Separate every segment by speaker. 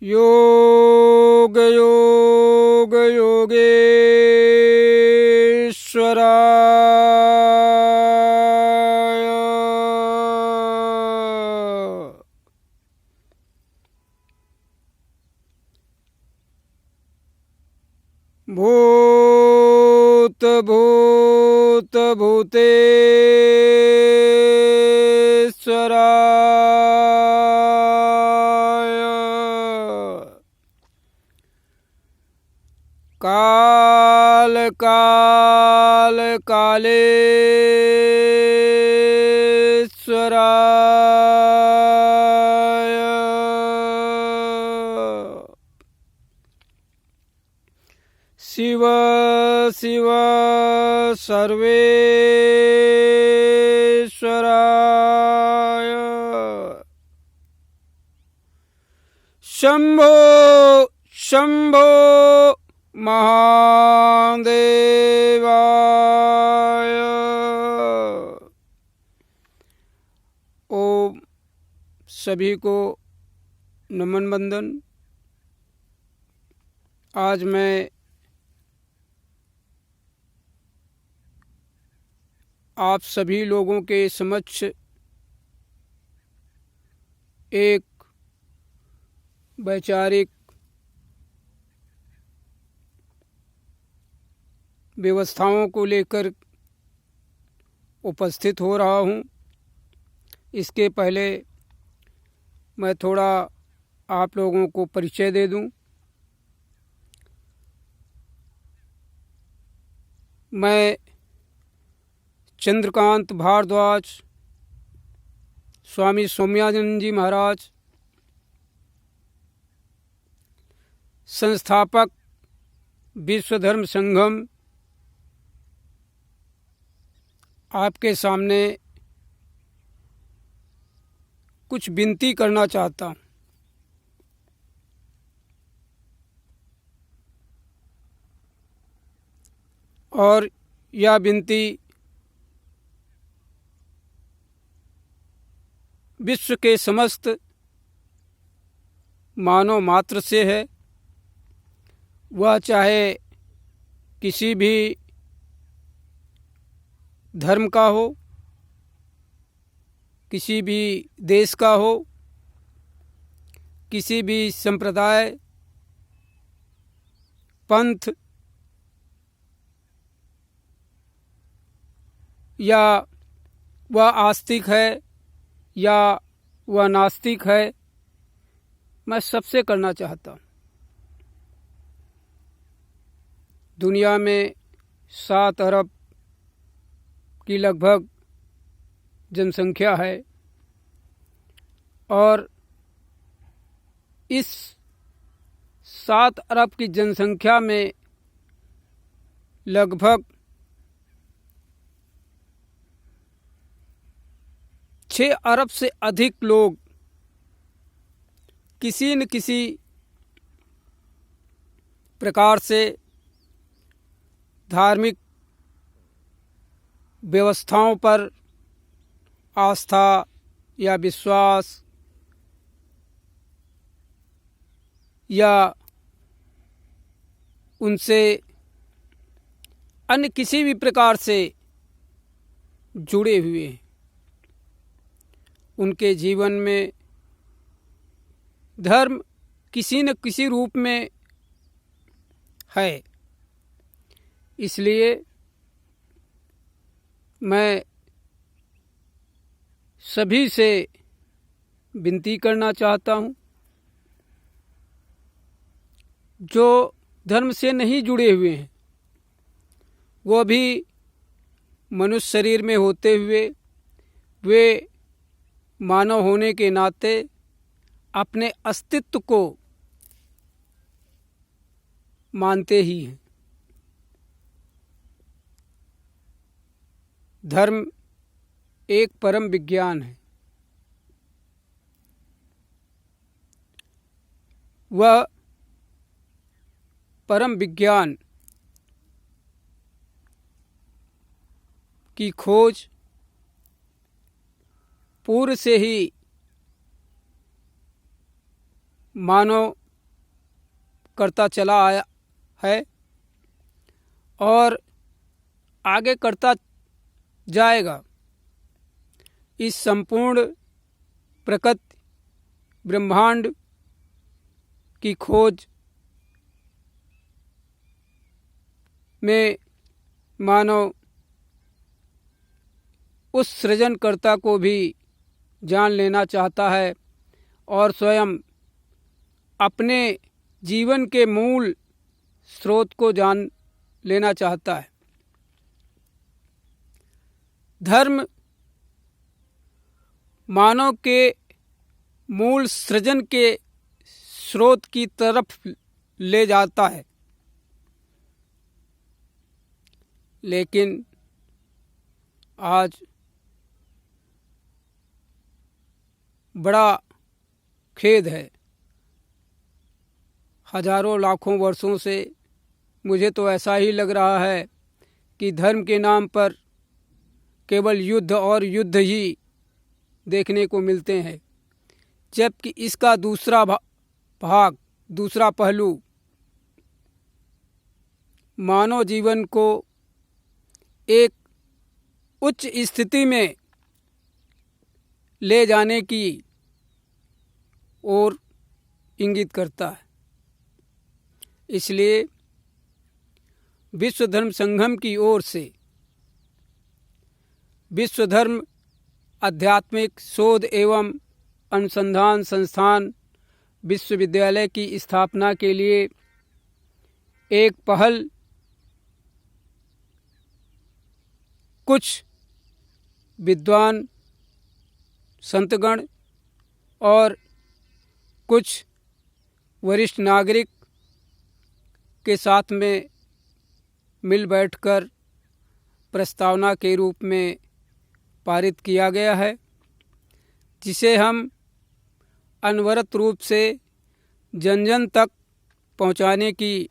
Speaker 1: योग योग योगेश्वराय भूत भूत भूतेश्वराय काल काल कालेश्वराय शिव शिव सर्वेश्वराय शंभो शंभो महादेवाय। ओम सभी को नमन बंदन। आज मैं आप सभी लोगों के समक्ष एक वैचारिक व्यवस्थाओं को लेकर उपस्थित हो रहा हूँ। इसके पहले मैं थोड़ा आप लोगों को परिचय दे दूँ। मैं चंद्रकांत भारद्वाज स्वामी सौम्यानंद जी महाराज, संस्थापक विश्व धर्म संगम, आपके सामने कुछ विनती करना चाहता हूँ। और यह विनती विश्व के समस्त मानव मात्र से है। वह चाहे किसी भी धर्म का हो, किसी भी देश का हो, किसी भी संप्रदाय, पंथ या वह आस्तिक है या वह नास्तिक है, मैं सबसे करना चाहता हूँ। दुनिया में 7 अरब की लगभग जनसंख्या है और इस 7 अरब की जनसंख्या में लगभग 6 अरब से अधिक लोग किसी न किसी प्रकार से धार्मिक व्यवस्थाओं पर आस्था या विश्वास या उनसे अन्य किसी भी प्रकार से जुड़े हुए हैं। उनके जीवन में धर्म किसी न किसी रूप में है। इसलिए मैं सभी से विनती करना चाहता हूँ, जो धर्म से नहीं जुड़े हुए हैं, वो भी मनुष्य शरीर में होते हुए वे मानव होने के नाते अपने अस्तित्व को मानते ही हैं। धर्म एक परम विज्ञान है। वह परम विज्ञान की खोज पूर्व से ही मानव करता चला आया है और आगे करता जाएगा। इस संपूर्ण प्रकृति ब्रह्मांड की खोज में मानव उस सृजनकर्ता को भी जान लेना चाहता है और स्वयं अपने जीवन के मूल स्रोत को जान लेना चाहता है। धर्म मानव के मूल सृजन के स्रोत की तरफ ले जाता है, लेकिन आज बड़ा खेद है, हजारों लाखों वर्षों से मुझे तो ऐसा ही लग रहा है कि धर्म के नाम पर केवल युद्ध और युद्ध ही देखने को मिलते हैं, जबकि इसका दूसरा भाग, दूसरा पहलू मानव जीवन को एक उच्च स्थिति में ले जाने की ओर इंगित करता है। इसलिए विश्व धर्म संगम की ओर से विश्व धर्म आध्यात्मिक शोध एवं अनुसंधान संस्थान विश्वविद्यालय की स्थापना के लिए एक पहल कुछ विद्वान संतगण और कुछ वरिष्ठ नागरिक के साथ में मिल बैठकर प्रस्तावना के रूप में पारित किया गया है, जिसे हम अनवरत रूप से जन जन तक पहुंचाने की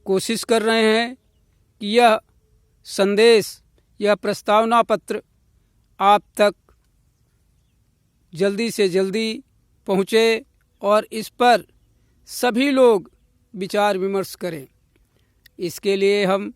Speaker 1: कोशिश कर रहे हैं कि यह संदेश, यह प्रस्तावना पत्र आप तक जल्दी से जल्दी पहुँचे और इस पर सभी लोग विचार विमर्श करें। इसके लिए हम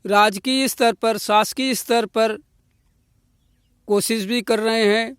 Speaker 1: राजकीय स्तर पर, शासकीय स्तर पर कोशिश भी कर रहे हैं,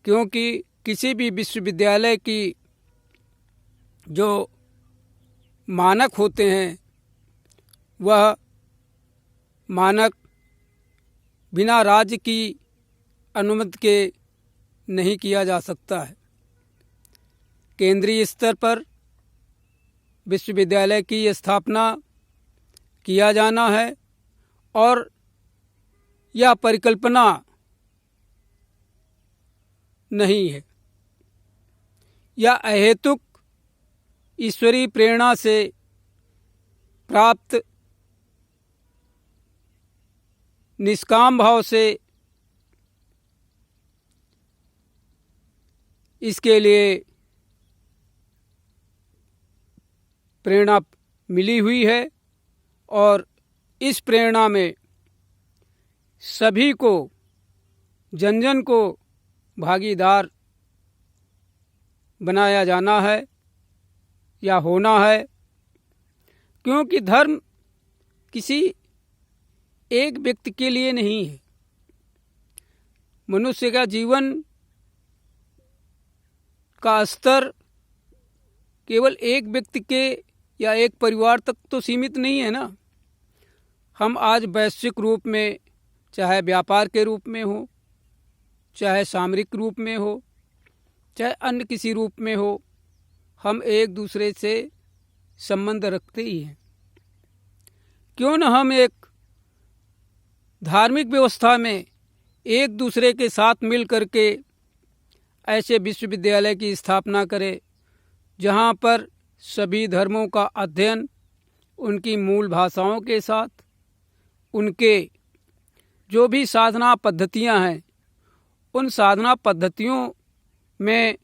Speaker 1: क्योंकि किसी भी विश्वविद्यालय की जो मानक होते हैं वह मानक बिना राज्य की अनुमति के नहीं किया जा सकता है। केंद्रीय स्तर पर विश्वविद्यालय की स्थापना किया जाना है और यह परिकल्पना नहीं है, यह अहेतुक ईश्वरीय प्रेरणा से प्राप्त निष्काम भाव से इसके लिए प्रेरणा मिली हुई है और इस प्रेरणा में सभी को, जन जन को भागीदार बनाया जाना है या होना है, क्योंकि धर्म किसी एक व्यक्ति के लिए नहीं है। मनुष्य का जीवन का स्तर केवल एक व्यक्ति के या एक परिवार तक तो सीमित नहीं है ना। हम आज वैश्विक रूप में, चाहे व्यापार के रूप में हो, चाहे सामरिक रूप में हो, चाहे अन्य किसी रूप में हो, हम एक दूसरे से संबंध रखते ही हैं। क्यों न हम एक धार्मिक व्यवस्था में एक दूसरे के साथ मिल करके ऐसे विश्वविद्यालय की स्थापना करें जहाँ पर सभी धर्मों का अध्ययन उनकी मूल भाषाओं के साथ, उनके जो भी साधना पद्धतियाँ हैं उन साधना पद्धतियों में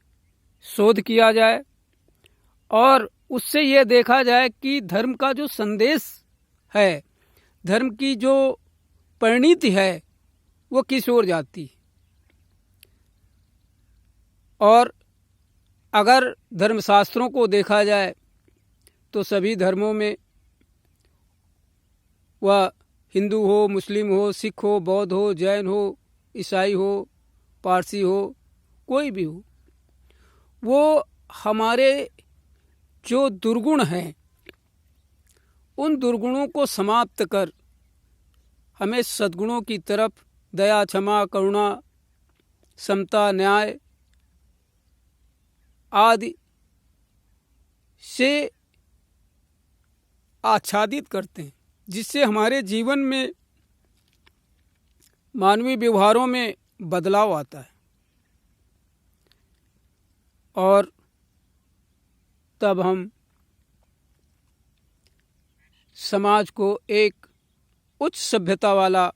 Speaker 1: शोध किया जाए और उससे यह देखा जाए कि धर्म का जो संदेश है, धर्म की जो परिणति है, वो किस ओर जाती है। और अगर धर्मशास्त्रों को देखा जाए तो सभी धर्मों में, वह हिंदू हो, मुस्लिम हो, सिख हो, बौद्ध हो, जैन हो, ईसाई हो, पारसी हो, कोई भी हो, वो हमारे जो दुर्गुण हैं उन दुर्गुणों को समाप्त कर हमें सद्गुणों की तरफ, दया, क्षमा, करुणा, समता, न्याय आदि से आच्छादित करते हैं, जिससे हमारे जीवन में, मानवीय व्यवहारों में बदलाव आता है और तब हम समाज को एक उच्च सभ्यता वाला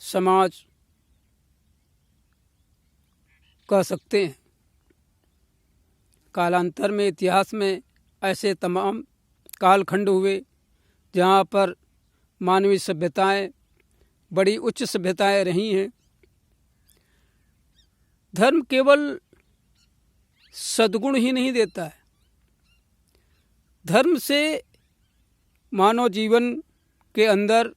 Speaker 1: समाज कह सकते हैं। कालांतर में, इतिहास में ऐसे तमाम कालखंड हुए जहाँ पर मानवीय सभ्यताएं, बड़ी उच्च सभ्यताएं रही हैं। धर्म केवल सद्गुण ही नहीं देता है, धर्म से मानव जीवन के अंदर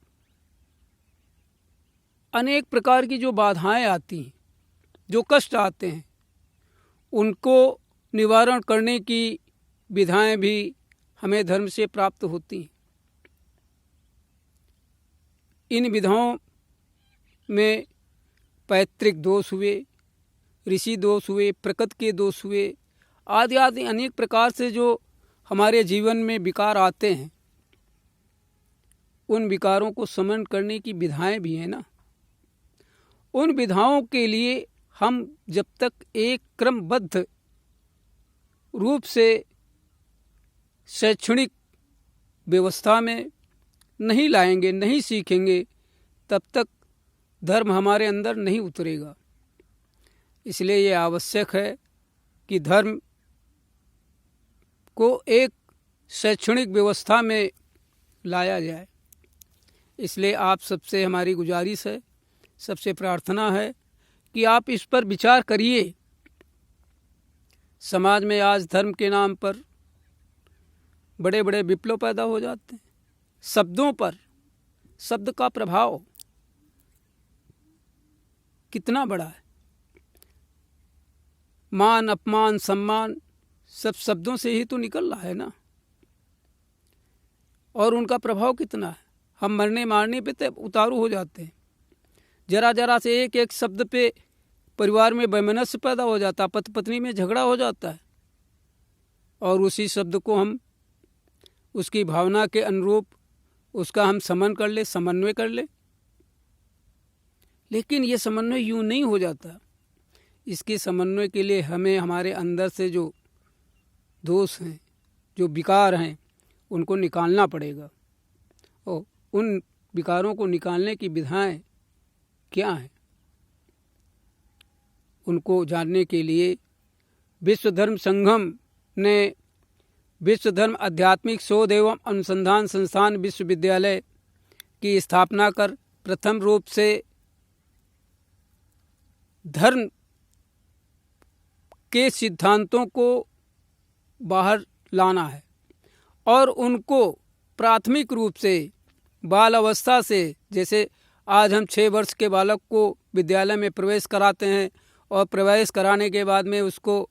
Speaker 1: अनेक प्रकार की जो बाधाएं आती हैं, जो कष्ट आते हैं, उनको निवारण करने की विधाएं भी हमें धर्म से प्राप्त होती हैं। इन विधाओं में पैतृक दोष हुए, ऋषि दोष हुए, प्रकृति के दोष हुए, आदि आदि अनेक प्रकार से जो हमारे जीवन में विकार आते हैं, उन विकारों को शमन करने की विधाएं भी हैं ना। उन विधाओं के लिए हम जब तक एक क्रमबद्ध रूप से शैक्षणिक व्यवस्था में नहीं लाएंगे, नहीं सीखेंगे, तब तक धर्म हमारे अंदर नहीं उतरेगा। इसलिए ये आवश्यक है कि धर्म को एक शैक्षणिक व्यवस्था में लाया जाए। इसलिए आप सबसे हमारी गुजारिश है, सबसे प्रार्थना है कि आप इस पर विचार करिए। समाज में आज धर्म के नाम पर बड़े बड़े विप्लव पैदा हो जाते हैं। शब्दों पर, शब्द का प्रभाव कितना बड़ा है। मान, अपमान, सम्मान सब शब्दों से ही तो निकल रहा है ना, और उनका प्रभाव कितना है। हम मरने मारने पे तो उतारू हो जाते हैं। जरा जरा से एक एक शब्द पे परिवार में वैमनस्य पैदा हो जाता है, पति पत्नी में झगड़ा हो जाता है, और उसी शब्द को हम उसकी भावना के अनुरूप उसका हम समन कर ले, समन्वय कर ले। लेकिन ये समन्वय यूं नहीं हो जाता। इसके समन्वय के लिए हमें हमारे अंदर से जो दोष हैं, जो विकार हैं, उनको निकालना पड़ेगा। और उन विकारों को निकालने की विधाएं क्या हैं, उनको जानने के लिए विश्व धर्म संगम ने विश्व धर्म आध्यात्मिक शोध एवं अनुसंधान संस्थान विश्वविद्यालय की स्थापना कर प्रथम रूप से धर्म के सिद्धांतों को बाहर लाना है और उनको प्राथमिक रूप से बाल अवस्था से, जैसे आज हम 6 वर्ष के बालक को विद्यालय में प्रवेश कराते हैं और प्रवेश कराने के बाद में उसको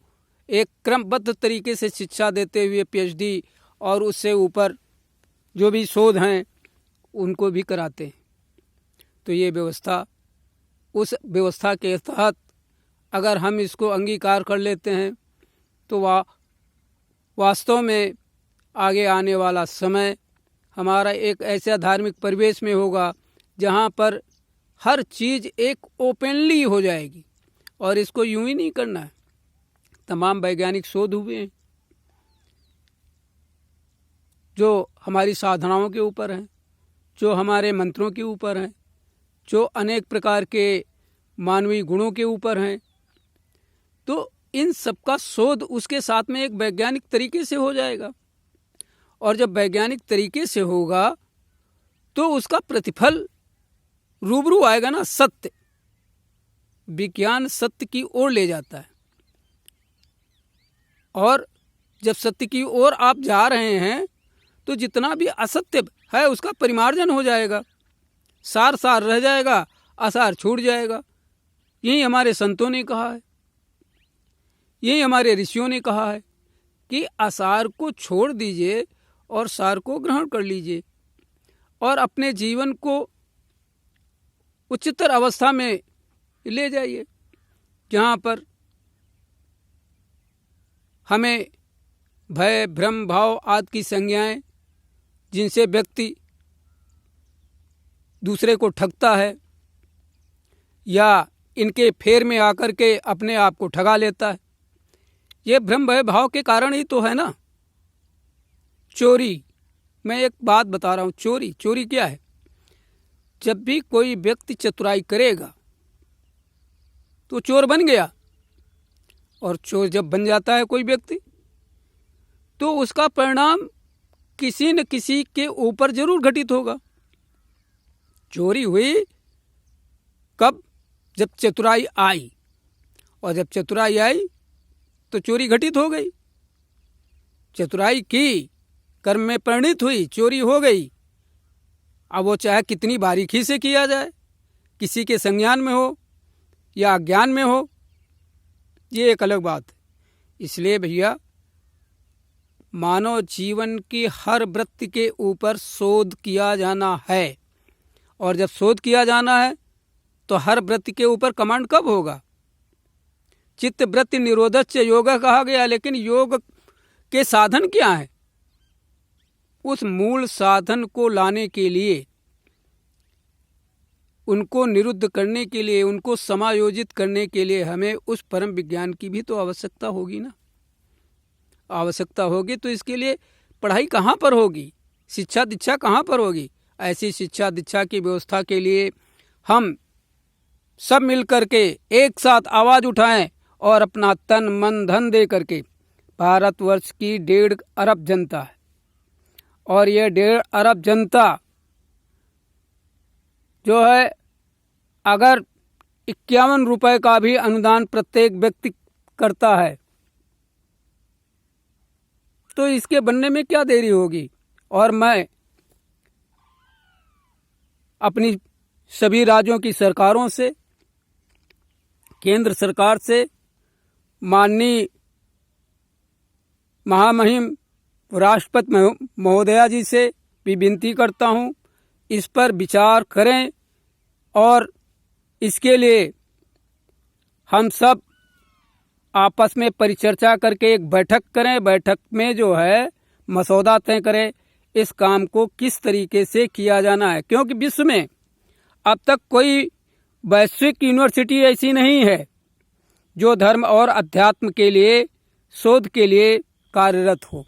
Speaker 1: एक क्रमबद्ध तरीके से शिक्षा देते हुए पीएचडी और उससे ऊपर जो भी शोध हैं उनको भी कराते हैं। तो ये व्यवस्था, उस व्यवस्था के तहत अगर हम इसको अंगीकार कर लेते हैं तो वास्तव में आगे आने वाला समय हमारा एक ऐसा धार्मिक परिवेश में होगा जहाँ पर हर चीज़ एक ओपनली हो जाएगी। और इसको यूं ही नहीं करना है। तमाम वैज्ञानिक शोध हुए हैं जो हमारी साधनाओं के ऊपर हैं, जो हमारे मंत्रों के ऊपर हैं, जो अनेक प्रकार के मानवीय गुणों के ऊपर हैं। तो इन सब का शोध उसके साथ में एक वैज्ञानिक तरीके से हो जाएगा, और जब वैज्ञानिक तरीके से होगा तो उसका प्रतिफल रूबरू आएगा ना। सत्य, विज्ञान सत्य की ओर ले जाता है। और जब सत्य की ओर आप जा रहे हैं तो जितना भी असत्य है उसका परिमार्जन हो जाएगा, सार सार रह जाएगा, आसार छूट जाएगा। यही हमारे संतों ने कहा है, यही हमारे ऋषियों ने कहा है कि आसार को छोड़ दीजिए और सार को ग्रहण कर लीजिए और अपने जीवन को उच्चतर अवस्था में ले जाइए, जहाँ पर हमें भय, भ्रम, भाव आदि की संज्ञाएं, जिनसे व्यक्ति दूसरे को ठगता है या इनके फेर में आकर के अपने आप को ठगा लेता है, ये भ्रम भय भाव के कारण ही तो है ना। चोरी, मैं एक बात बता रहा हूँ, चोरी क्या है? जब भी कोई व्यक्ति चतुराई करेगा तो चोर बन गया, और चोर जब बन जाता है कोई व्यक्ति तो उसका परिणाम किसी न किसी के ऊपर जरूर घटित होगा। चोरी हुई कब? जब चतुराई आई, और जब चतुराई आई तो चोरी घटित हो गई। चतुराई की, कर्म में परिणित हुई, चोरी हो गई। अब वो चाहे कितनी बारीकी से किया जाए, किसी के संज्ञान में हो या अज्ञान में हो, ये एक अलग बात है। इसलिए भैया, मानव जीवन की हर वृत्ति के ऊपर शोध किया जाना है, और जब शोध किया जाना है तो हर वृत्ति के ऊपर कमांड कब होगा? चित्त वृत्ति निरोधस्य योग कहा गया, लेकिन योग के साधन क्या है? उस मूल साधन को लाने के लिए, उनको निरुद्ध करने के लिए, उनको समायोजित करने के लिए हमें उस परम विज्ञान की भी तो आवश्यकता होगी ना। आवश्यकता होगी तो इसके लिए पढ़ाई कहाँ पर होगी, शिक्षा दीक्षा कहाँ पर होगी? ऐसी शिक्षा दीक्षा की व्यवस्था के लिए हम सब मिलकर के एक साथ आवाज उठाएं और अपना तन मन धन दे करके, भारतवर्ष की 1.5 अरब जनता है, और ये 1.5 अरब जनता जो है, अगर 51 रुपए का भी अनुदान प्रत्येक व्यक्ति करता है तो इसके बनने में क्या देरी होगी। और मैं अपनी सभी राज्यों की सरकारों से, केंद्र सरकार से, माननीय महामहिम राष्ट्रपति महोदया जी से भी विनती करता हूं, इस पर विचार करें और इसके लिए हम सब आपस में परिचर्चा करके एक बैठक करें। बैठक में जो है मसौदा तय करें इस काम को किस तरीके से किया जाना है, क्योंकि विश्व में अब तक कोई वैश्विक यूनिवर्सिटी ऐसी नहीं है जो धर्म और अध्यात्म के लिए, शोध के लिए कार्यरत हो।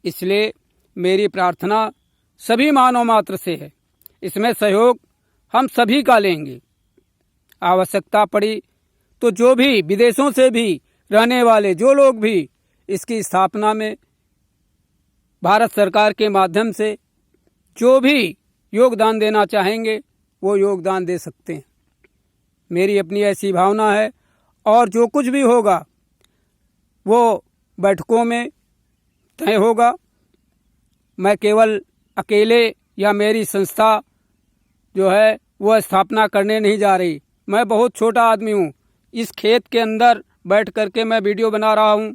Speaker 1: इसलिए मेरी प्रार्थना सभी मानव मात्र से है, इसमें सहयोग हम सभी का लेंगे। आवश्यकता पड़ी तो जो भी विदेशों से भी रहने वाले जो लोग भी इसकी स्थापना में भारत सरकार के माध्यम से जो भी योगदान देना चाहेंगे वो योगदान दे सकते हैं। मेरी अपनी ऐसी भावना है, और जो कुछ भी होगा वो बैठकों में तय होगा। मैं केवल अकेले या मेरी संस्था जो है वो स्थापना करने नहीं जा रही। मैं बहुत छोटा आदमी हूँ, इस खेत के अंदर बैठ करके मैं वीडियो बना रहा हूँ,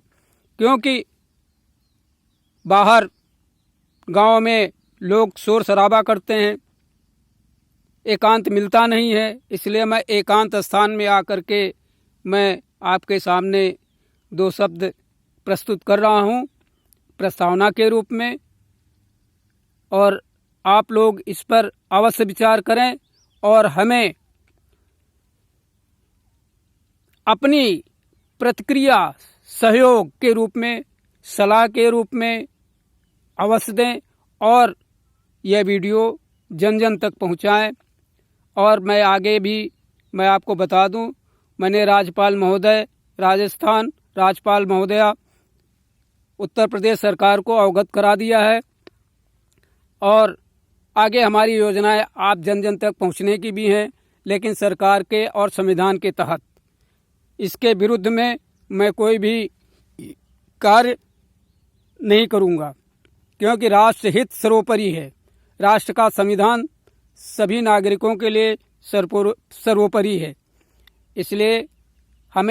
Speaker 1: क्योंकि बाहर गांव में लोग शोर शराबा करते हैं, एकांत मिलता नहीं है। इसलिए मैं एकांत स्थान में आकर के मैं आपके सामने 2 शब्द प्रस्तुत कर रहा हूँ प्रस्तावना के रूप में, और आप लोग इस पर अवश्य विचार करें और हमें अपनी प्रतिक्रिया सहयोग के रूप में, सलाह के रूप में अवश्य दें, और यह वीडियो जन जन तक पहुंचाएं। और मैं आगे भी मैं आपको बता दूं, मैंने राज्यपाल महोदय राजस्थान, राज्यपाल महोदया उत्तर प्रदेश सरकार को अवगत करा दिया है, और आगे हमारी योजनाएं आप जन जन तक पहुंचने की भी हैं, लेकिन सरकार के और संविधान के तहत। इसके विरुद्ध में मैं कोई भी कार्य नहीं करूँगा, क्योंकि राष्ट्र हित सर्वोपरि है। राष्ट्र का संविधान सभी नागरिकों के लिए सर्वोपरि है। इसलिए